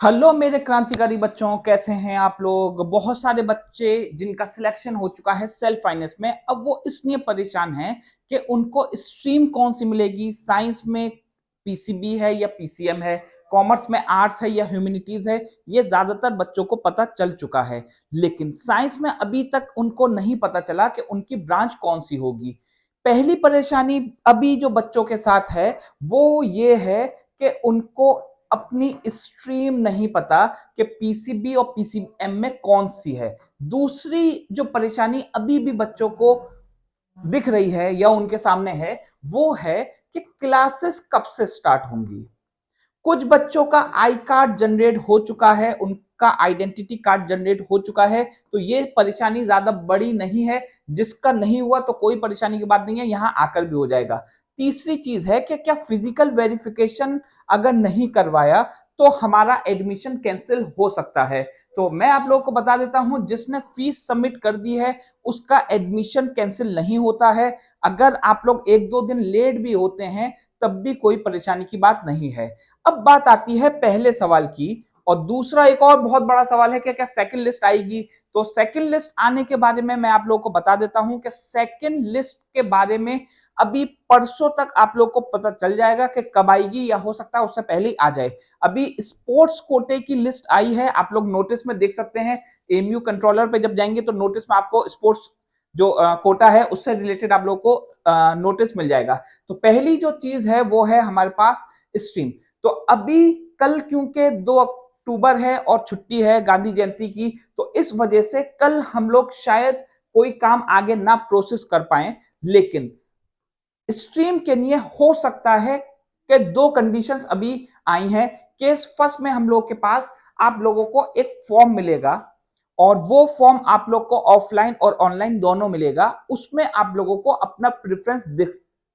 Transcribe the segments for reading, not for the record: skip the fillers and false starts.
Hello मेरे क्रांतिकारी बच्चों, कैसे हैं आप लोग। बहुत सारे बच्चे जिनका सिलेक्शन हो चुका है सेल्फ फाइनेंस में, अब वो इसलिए परेशान हैं कि उनको स्ट्रीम कौन सी मिलेगी। साइंस में पीसीबी है या पीसीएम है, कॉमर्स में आर्ट्स है या ह्यूमैनिटीज है, ये ज्यादातर बच्चों को पता चल चुका है। लेकिन साइंस में अभी तक उनको नहीं पता चला कि उनकी ब्रांच कौन सी होगी। पहली परेशानी अभी जो बच्चों के साथ है वो ये है कि उनको अपनी स्ट्रीम नहीं पता कि पीसीबी और पीसीएम में कौन सी है। दूसरी जो परेशानी अभी भी बच्चों को दिख रही है या उनके सामने है वो है कि क्लासेस कब से स्टार्ट होंगी। कुछ बच्चों का आई कार्ड जनरेट हो चुका है, उनका आइडेंटिटी कार्ड जनरेट हो चुका है, तो ये परेशानी ज्यादा बड़ी नहीं है। जिसका नहीं हुआ तो कोई परेशानी की बात नहीं है, यहां आकर भी हो जाएगा। तीसरी चीज है कि क्या फिजिकल वेरिफिकेशन अगर नहीं करवाया तो हमारा एडमिशन कैंसिल हो सकता है। तो मैं आप लोगों को बता देता हूं, जिसने फीस सबमिट कर दी है उसका एडमिशन कैंसिल नहीं होता है। अगर आप लोग एक दो दिन लेट भी होते हैं तब भी कोई परेशानी की बात नहीं है। अब बात आती है पहले सवाल की, और दूसरा एक और बहुत बड़ा सवाल है कि क्या सेकंड लिस्ट आएगी। तो सेकंड लिस्ट आने के बारे में मैं आप लोगों को बता देता हूं कि सेकंड लिस्ट के बारे में अभी परसों तक आप लोग को पता चल जाएगा कि कब आएगी, या हो सकता है उससे पहले ही आ जाए। अभी स्पोर्ट्स कोटे की लिस्ट आई है, आप लोग नोटिस में देख सकते हैं। एमयू कंट्रोलर पे जब जाएंगे तो नोटिस में आपको स्पोर्ट्स जो कोटा है उससे रिलेटेड आप लोग को नोटिस मिल जाएगा। तो पहली जो चीज है वो है हमारे पास स्ट्रीम। तो अभी कल क्योंकि 2 अक्टूबर है और छुट्टी है गांधी जयंती की, तो इस वजह से कल हम लोग शायद कोई काम आगे ना प्रोसेस कर पाए। लेकिन स्ट्रीम के लिए हो सकता है कि दो कंडीशंस अभी आई हैं। केस फर्स्ट में हम लोग के पास आप लोगों को एक फॉर्म मिलेगा, और वो फॉर्म आप लोग को ऑफलाइन और ऑनलाइन दोनों मिलेगा। उसमें आप लोगों को अपना प्रेफरेंस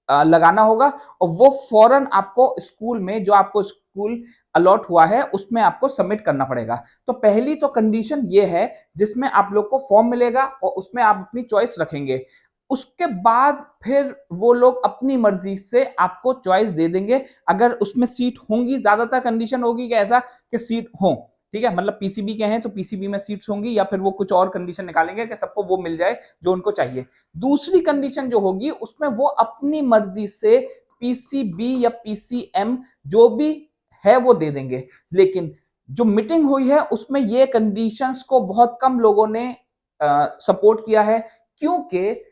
लगाना होगा, और वो फौरन आपको स्कूल में, जो आपको स्कूल अलॉट हुआ है उसमें आपको सबमिट करना पड़ेगा। तो पहली तो कंडीशन ये है जिसमें आप लोग को फॉर्म मिलेगा और उसमें आप अपनी चॉइस रखेंगे। उसके बाद फिर वो लोग अपनी मर्जी से आपको चॉइस दे देंगे। अगर उसमें सीट होंगी, ज्यादातर कंडीशन होगी कि ऐसा कि सीट हो, ठीक है, मतलब पीसीबी के हैं तो पीसीबी में सीट्स होंगी, या फिर वो कुछ और कंडीशन निकालेंगे कि सबको वो मिल जाए जो उनको चाहिए। दूसरी कंडीशन जो होगी उसमें वो अपनी मर्जी से पीसीबी या पीसीएम जो भी है वो दे देंगे। लेकिन जो मीटिंग हुई है उसमें ये कंडीशंस को बहुत कम लोगों ने सपोर्ट किया है, क्योंकि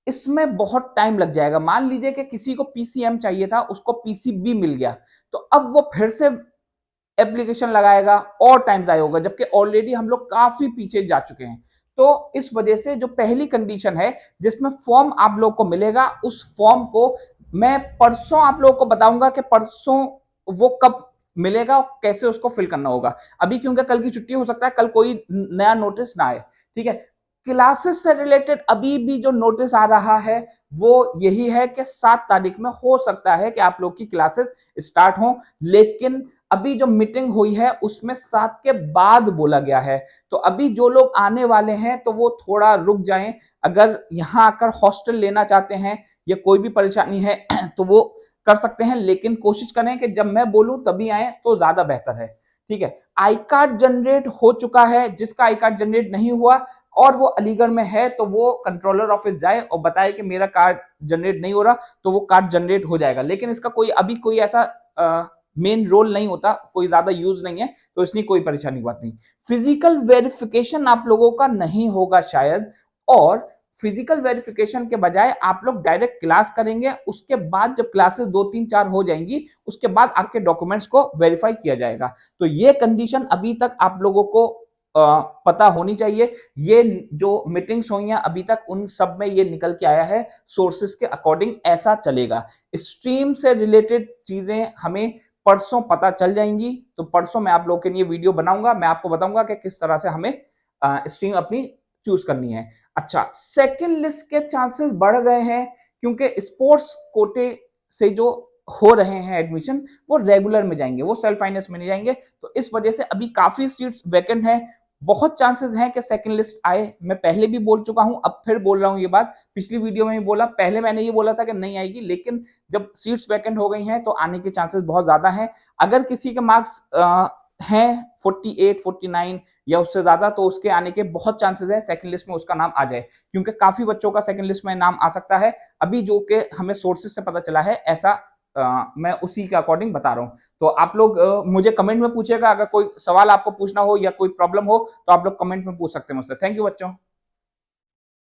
इसमें बहुत टाइम लग जाएगा। मान लीजिए कि किसी को पीसीएम चाहिए था, उसको पीसीबी मिल गया, तो अब वो फिर से एप्लीकेशन लगाएगा और टाइम जाया होगा, जबकि ऑलरेडी हम लोग काफी पीछे जा चुके हैं। तो इस वजह से जो पहली कंडीशन है जिसमें फॉर्म आप लोग को मिलेगा, उस फॉर्म को मैं परसों आप लोग को बताऊंगा कि परसों वो कब मिलेगा और कैसे उसको फिल करना होगा। अभी क्योंकि कल की छुट्टी, हो सकता है कल कोई नया नोटिस ना आए, ठीक है। क्लासेस से रिलेटेड अभी भी जो नोटिस आ रहा है वो यही है कि 7 तारीख में हो सकता है कि आप लोग की क्लासेस स्टार्ट हो। लेकिन अभी जो मीटिंग हुई है उसमें 7 के बाद बोला गया है। तो अभी जो लोग आने वाले हैं तो वो थोड़ा रुक जाएं। अगर यहां आकर हॉस्टल लेना चाहते हैं या कोई भी परेशानी है तो वो कर सकते हैं, लेकिन कोशिश करें कि जब मैं बोलूं तभी आए तो ज्यादा बेहतर है, ठीक है। आई कार्ड जनरेट हो चुका है, जिसका आई कार्ड जनरेट नहीं हुआ और वो अलीगढ़ में है तो वो कंट्रोलर ऑफिस जाए और बताए कि मेरा कार्ड जनरेट नहीं हो रहा, तो वो कार्ड जनरेट हो जाएगा। लेकिन इसका कोई अभी कोई ऐसा मेन रोल नहीं होता, कोई ज्यादा यूज नहीं है, तो इसलिए कोई परेशानी की बात नहीं। फिजिकल वेरिफिकेशन आप लोगों का नहीं होगा शायद, और फिजिकल वेरिफिकेशन के बजाय आप लोग डायरेक्ट क्लास करेंगे। उसके बाद जब क्लासेस 2 3 4 हो जाएंगी उसके बाद आपके डॉक्यूमेंट्स को वेरीफाई किया जाएगा। तो ये कंडीशन अभी तक आप लोगों को पता होनी चाहिए। ये जो मीटिंग्स हुई हैं अभी तक उन सब में ये निकल के आया है, सोर्सेस के अकॉर्डिंग ऐसा चलेगा। स्ट्रीम से रिलेटेड चीजें हमें परसों पता चल जाएंगी, तो परसों मैं आप लोगों के लिए वीडियो बनाऊंगा, मैं आपको बताऊंगा कि किस तरह से हमें स्ट्रीम अपनी चूज करनी है। अच्छा, सेकंड लिस्ट के चांसेस बढ़ गए हैं क्योंकि स्पोर्ट्स कोटे से जो हो रहे हैं एडमिशन वो रेगुलर में जाएंगे, वो सेल्फ फाइनेंस में नहीं जाएंगे। तो इस वजह से अभी काफी सीट्स वैकेंट हैं। बहुत चांसेस हैं कि सेकंड लिस्ट आए। मैं पहले भी बोल चुका हूं, अब फिर बोल रहा हूं ये बात, पिछली वीडियो में भी बोला, पहले मैंने ये बोला था कि नहीं आएगी, लेकिन जब सीट्स वैकेंट हो गई हैं तो आने के चांसेस बहुत ज्यादा हैं। अगर किसी के मार्क्स हैं 48, 49 या उससे ज्यादा, तो उसके आने के बहुत चांसेस है सेकंड लिस्ट में उसका नाम आ जाए, क्योंकि काफी बच्चों का सेकंड लिस्ट में नाम आ सकता है अभी, जो कि हमें सोर्सेज से पता चला है ऐसा। मैं उसी के अकॉर्डिंग बता रहा हूँ। तो आप लोग मुझे कमेंट में पूछिएगा, अगर कोई सवाल आपको पूछना हो या कोई प्रॉब्लम हो तो आप लोग कमेंट में पूछ सकते हैं मुझसे। थैंक यू बच्चों।